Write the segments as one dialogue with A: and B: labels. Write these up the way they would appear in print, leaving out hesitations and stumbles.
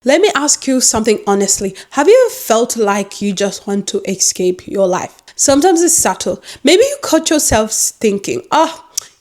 A: Let me ask you something honestly. Have you ever felt like you just want to escape your life? Sometimes it's subtle. Maybe you caught yourself thinking,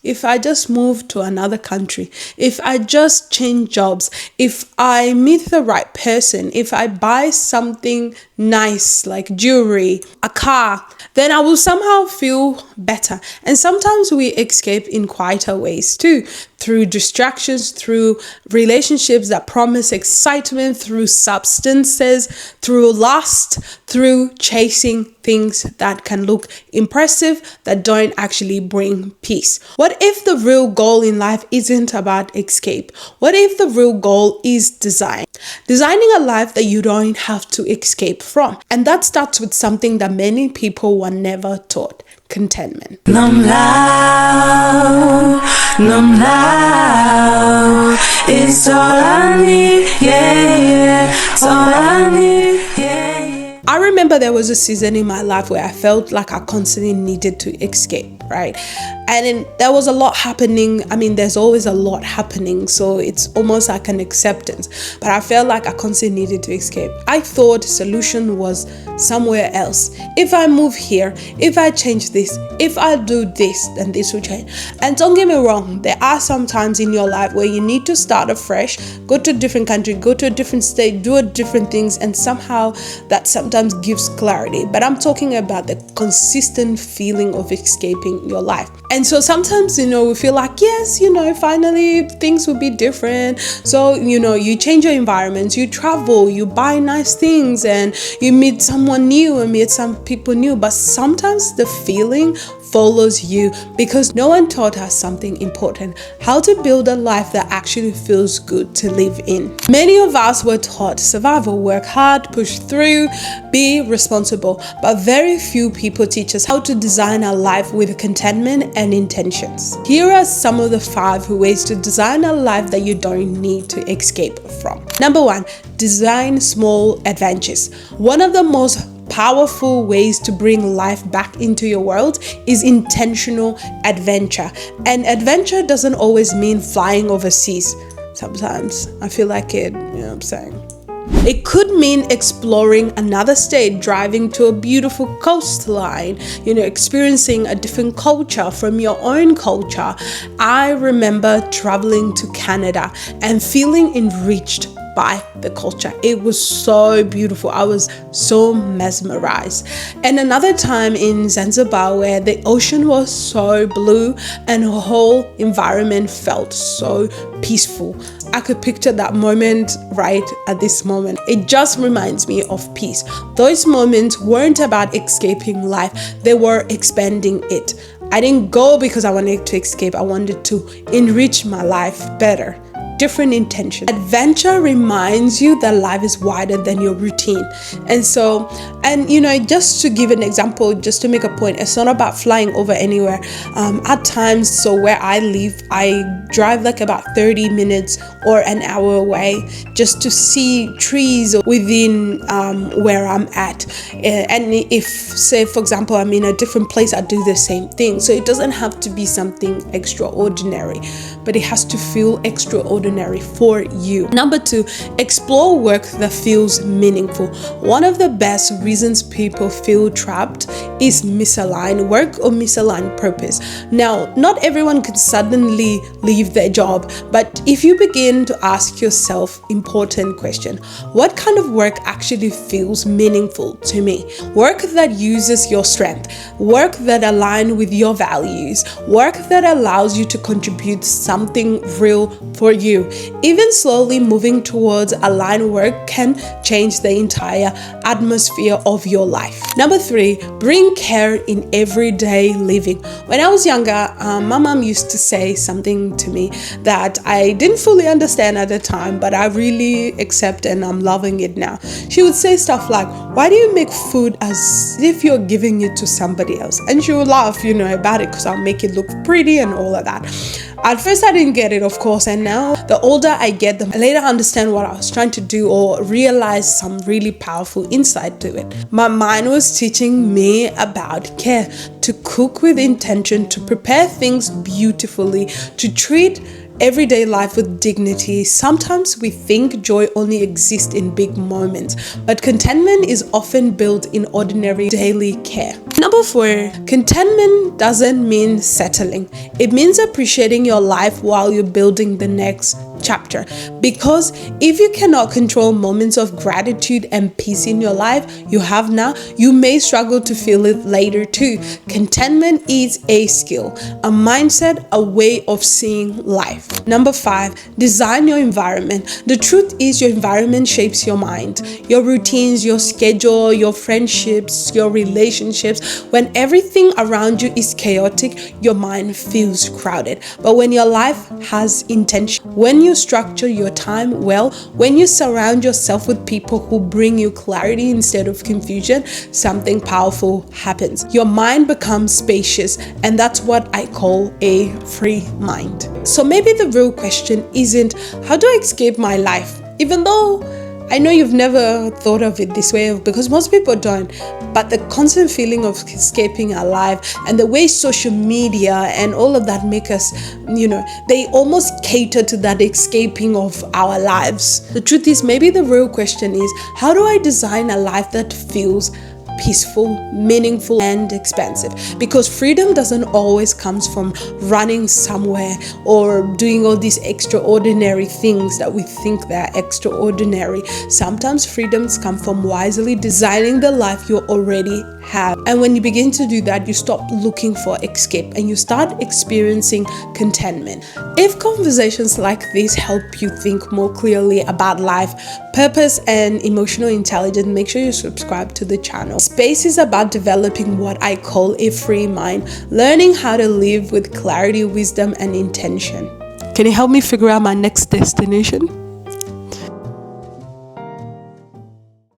A: if I just move to another country, if I just change jobs, if I meet the right person, if I buy something nice like jewelry, a car, then I will somehow feel better. And sometimes we escape in quieter ways too, through distractions, through relationships that promise excitement, through substances, through lust, through chasing things that can look impressive that don't actually bring peace. What if the real goal in life isn't about escape? What if the real goal is design? Designing a life that you don't have to escape from. And that starts with something that many people were never taught: contentment.
B: Numb loud, it's all I need, yeah, it's all I need, yeah.
A: I remember there was a season in my life where I felt like I constantly needed to escape, right? And then there was a lot happening. I mean, there's always a lot happening, so it's almost like an acceptance. But I felt like I constantly needed to escape. I thought the solution was somewhere else. If I move here, if I change this, if I do this, then this will change. And don't get me wrong, there are some times in your life where you need to start afresh, go to a different country, go to a different state, do different things, and somehow that sometimes gives clarity. But I'm talking about the consistent feeling of escaping your life. And so sometimes, we feel like, yes, finally things will be different. So, you change your environment, you travel, you buy nice things, and you meet someone new and meet some people new. But sometimes the feeling follows you because no one taught us something important: how to build a life that actually feels good to live in. Many of us were taught survival, work hard, push through, be responsible, but very few people teach us how to design a life with contentment and intentions. Here are some of the 5 ways to design a life that you don't need to escape from. Number 1, design small adventures. One of the most powerful ways to bring life back into your world is intentional adventure. And adventure doesn't always mean flying overseas. Sometimes I feel like it, what I'm saying. It could mean exploring another state, driving to a beautiful coastline, experiencing a different culture from your own culture. I remember traveling to Canada and feeling enriched by the culture. It was so beautiful. I was so mesmerized. And another time in Zanzibar where the ocean was so blue and the whole environment felt so peaceful. I could picture that moment right at this moment. It just reminds me of peace. Those moments weren't about escaping life, they were expanding it. I didn't go because I wanted to escape. I wanted to enrich my life better. Different intention. Adventure reminds you that life is wider than your routine. And just to give an example, just to make a point, it's not about flying over anywhere. At times, so where I live, I drive like about 30 minutes or an hour away just to see trees within where I'm at. And if, say, for example, I'm in a different place, I do the same thing. So it doesn't have to be something extraordinary, but it has to feel extraordinary for you. Number 2, explore work that feels meaningful. One of the best reasons people feel trapped is misaligned work or misaligned purpose. Now, not everyone can suddenly leave their job, but if you begin to ask yourself important question: what kind of work actually feels meaningful to me? Work that uses your strength, work that aligns with your values, work that allows you to contribute something real for you. Even slowly moving towards aligned work can change the entire atmosphere of your life. Number 3, bring care in everyday living. When I was younger, my mom used to say something to me that I didn't fully understand at the time, but I really accept and I'm loving it now. She would say stuff like, why do you make food as if you're giving it to somebody else? And she would laugh, about it because I'll make it look pretty and all of that. At first I didn't get it, of course, and now the older I get, the later I understand what I was trying to do or realize some really powerful insight to it. My mind was teaching me about care, to cook with intention, to prepare things beautifully, to treat everyday life with dignity. Sometimes we think joy only exists in big moments, but contentment is often built in ordinary daily care. Number 4, contentment doesn't mean settling. It means appreciating your life while you're building the next chapter. Because if you cannot control moments of gratitude and peace in your life you have now, you may struggle to feel it later too. Contentment is a skill, a mindset, a way of seeing life. Number 5, design your environment. The truth is your environment shapes your mind, your routines, your schedule, your friendships, your relationships. When everything around you is chaotic, your mind feels crowded. But when your life has intention, when you structure your time well, when you surround yourself with people who bring you clarity instead of confusion, something powerful happens. Your mind becomes spacious, and that's what I call a free mind. So maybe the real question isn't, how do I escape my life? Even though I know you've never thought of it this way, because most people don't, but the constant feeling of escaping our life and the way social media and all of that make us, they almost cater to that escaping of our lives. The truth is, maybe the real question is, how do I design a life that feels peaceful, meaningful, and expansive? Because freedom doesn't always comes from running somewhere or doing all these extraordinary things that we think they're extraordinary. Sometimes freedoms come from wisely designing the life you already have. And when you begin to do that, you stop looking for escape and you start experiencing contentment. If conversations like this help you think more clearly about life, purpose, and emotional intelligence, make sure you subscribe to the channel. Space is about developing what I call a free mind, learning how to live with clarity, wisdom, and intention. Can you help me figure out my next destination?